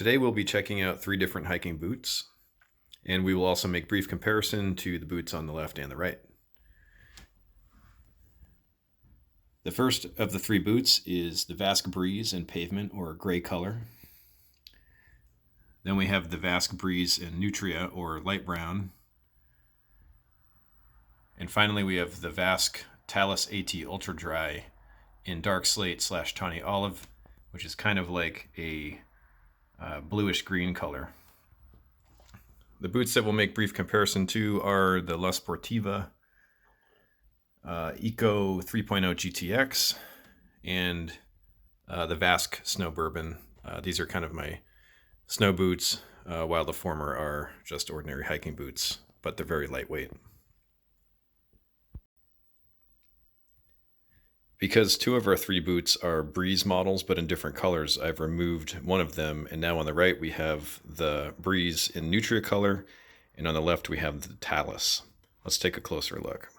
Today we'll be checking out 3 different hiking boots, and we will also make brief comparison to the boots on the left and the right. The first of the 3 boots is the Vasque Breeze in Pavement, or gray color. Then we have the Vasque Breeze in Nutria, or light brown. And finally we have the Vasque Talus AT Ultradry in dark slate / tawny olive, which is kind of like a bluish green color. The boots that we'll make brief comparison to are the Sportiva ECO 3.0 GTX and the Vasque Snowburban. These are kind of my snow boots, while the former are just ordinary hiking boots, but they're very lightweight. Because 2 of our 3 boots are Breeze models, but in different colors, I've removed one of them, and now on the right we have the Breeze in Nutria color, and on the left we have the Talus. Let's take a closer look.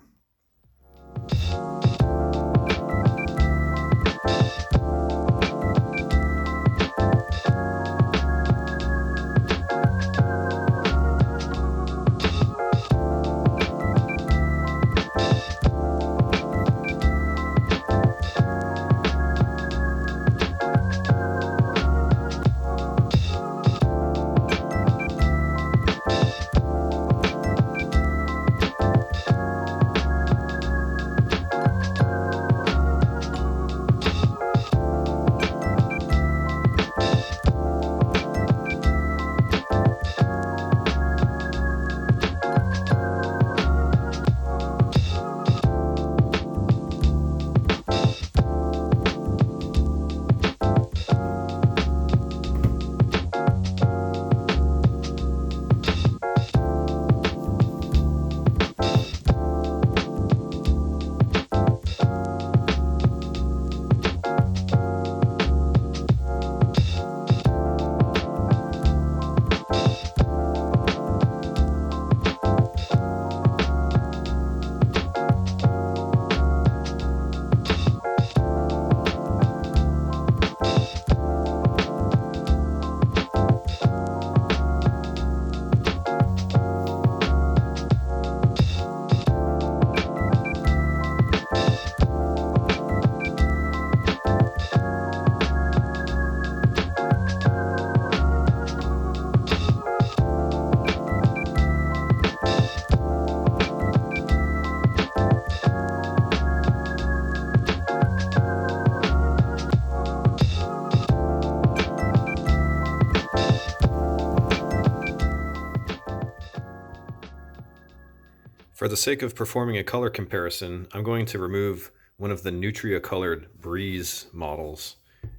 For the sake of performing a color comparison, I'm going to remove one of the Nutria colored Breeze models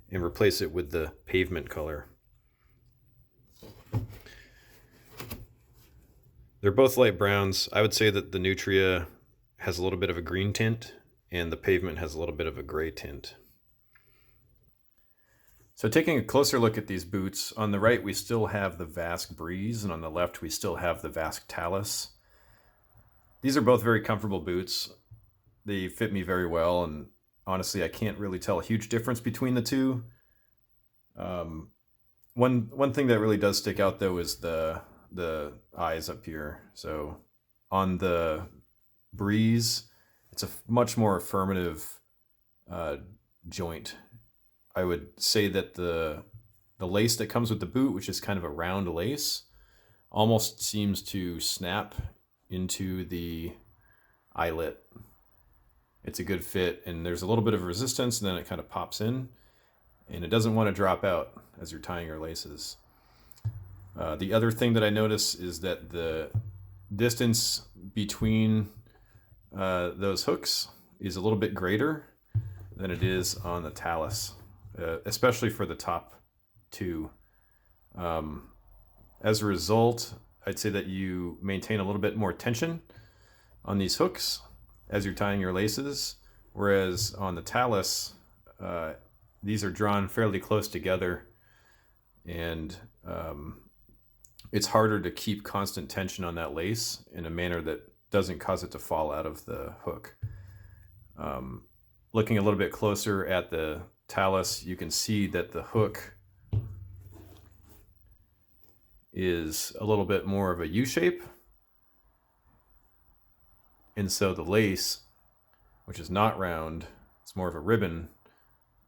and replace it with the Pavement color. They're both light browns. I would say that the Nutria has a little bit of a green tint and the Pavement has a little bit of a gray tint. So taking a closer look at these boots, on the right we still have the Vasque Breeze and on the left we still have the Vasque Talus. These are both very comfortable boots. They fit me very well, and honestly, I can't really tell a huge difference between the 2. One thing that really does stick out though is the eyes up here. So on the Breeze, it's a much more affirmative joint. I would say that the lace that comes with the boot, which is kind of a round lace, almost seems to snap into the eyelet. It's a good fit, and there's a little bit of resistance, and then it kind of pops in, and it doesn't want to drop out as you're tying your laces. The other thing that I notice is that the distance between those hooks is a little bit greater than it is on the Talus, especially for the top 2. As a result, I'd say that you maintain a little bit more tension on these hooks as you're tying your laces, whereas on the Talus, these are drawn fairly close together, and it's harder to keep constant tension on that lace in a manner that doesn't cause it to fall out of the hook. Looking a little bit closer at the Talus, you can see that the hook is a little bit more of a U shape. And so the lace, which is not round, it's more of a ribbon,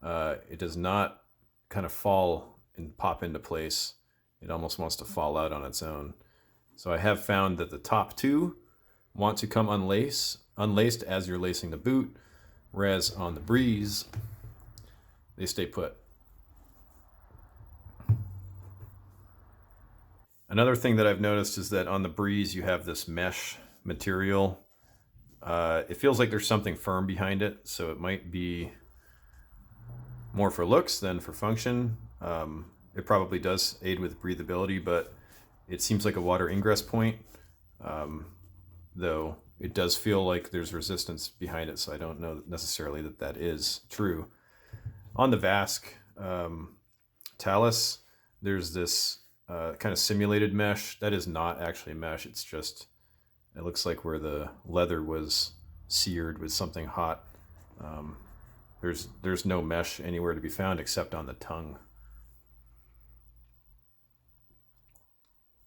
it does not kind of fall and pop into place. It almost wants to fall out on its own. So I have found that the top two want to come unlaced as you're lacing the boot, whereas on the Breeze, they stay put. Another thing that I've noticed is that on the Breeze, you have this mesh material. It feels like there's something firm behind it, so it might be more for looks than for function. It probably does aid with breathability, but it seems like a water ingress point, though it does feel like there's resistance behind it, so I don't know necessarily that that is true. On the Vasque Talus, there's this kind of simulated mesh. That is not actually mesh, it's just, it looks like where the leather was seared with something hot. There's no mesh anywhere to be found except on the tongue.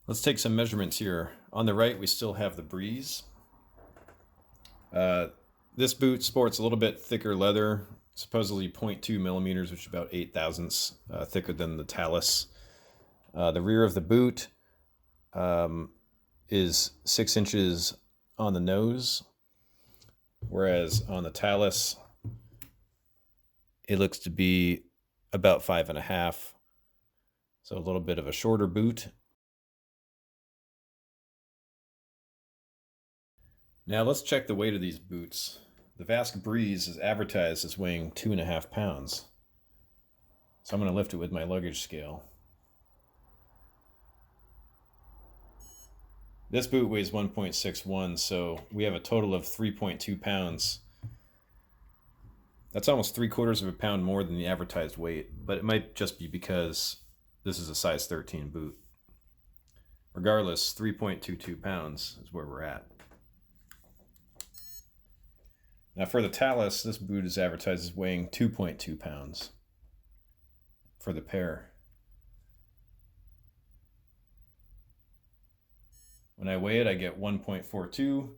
Let's take some measurements here. On the right, we still have the Breeze. This boot sports a little bit thicker leather, supposedly 0.2 millimeters, which is about 8 thousandths thicker than the Talus. The rear of the boot is 6 inches on the nose, whereas on the Talus, it looks to be about 5.5. So a little bit of a shorter boot. Now let's check the weight of these boots. The Vasque Breeze is advertised as weighing 2.5 pounds. So I'm going to lift it with my luggage scale. This boot weighs 1.61, so we have a total of 3.2 pounds. That's almost 3/4 pound more than the advertised weight, but it might just be because this is a size 13 boot. Regardless, 3.22 pounds is where we're at. Now for the Talus, this boot is advertised as weighing 2.2 pounds for the pair. When I weigh it, I get 1.42,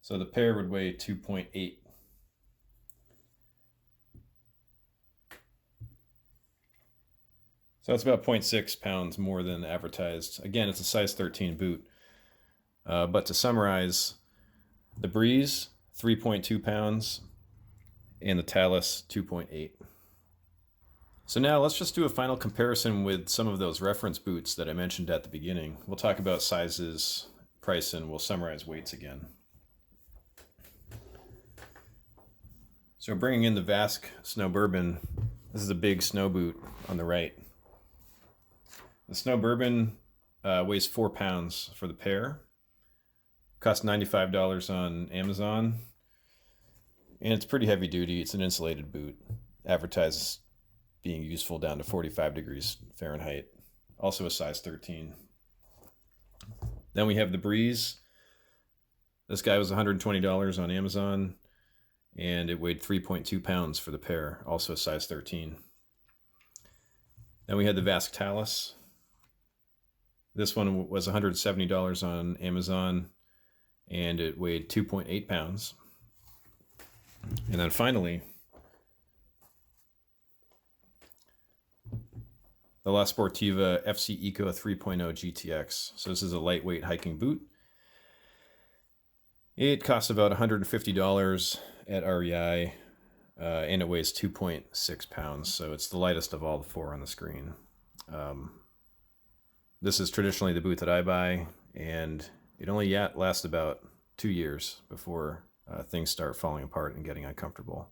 so the pair would weigh 2.8. So it's about 0.6 pounds more than advertised. Again, it's a size 13 boot. But to summarize, the Breeze, 3.2 pounds, and the Talus, 2.8. So now let's just do a final comparison with some of those reference boots that I mentioned at the beginning. We'll talk about sizes, price, and we'll summarize weights again. So bringing in the Vasque Snowburban, this is a big snow boot on the right. The Snowburban weighs 4 pounds for the pair. Costs $95 on Amazon. And it's pretty heavy duty. It's an insulated boot. Advertised being useful down to 45 degrees Fahrenheit. Also a size 13. Then we have the Breeze. This guy was $120 on Amazon. And it weighed 3.2 pounds for the pair. Also a size 13. Then we had the Vasque Talus. This one was $170 on Amazon, and it weighed 2.8 pounds. And then finally, the La Sportiva FC ECO 3.0 GTX. So this is a lightweight hiking boot. It costs about $150 at REI, and it weighs 2.6 pounds. So it's the lightest of all the four on the screen. This is traditionally the boot that I buy, and it only lasts about 2 years before things start falling apart and getting uncomfortable.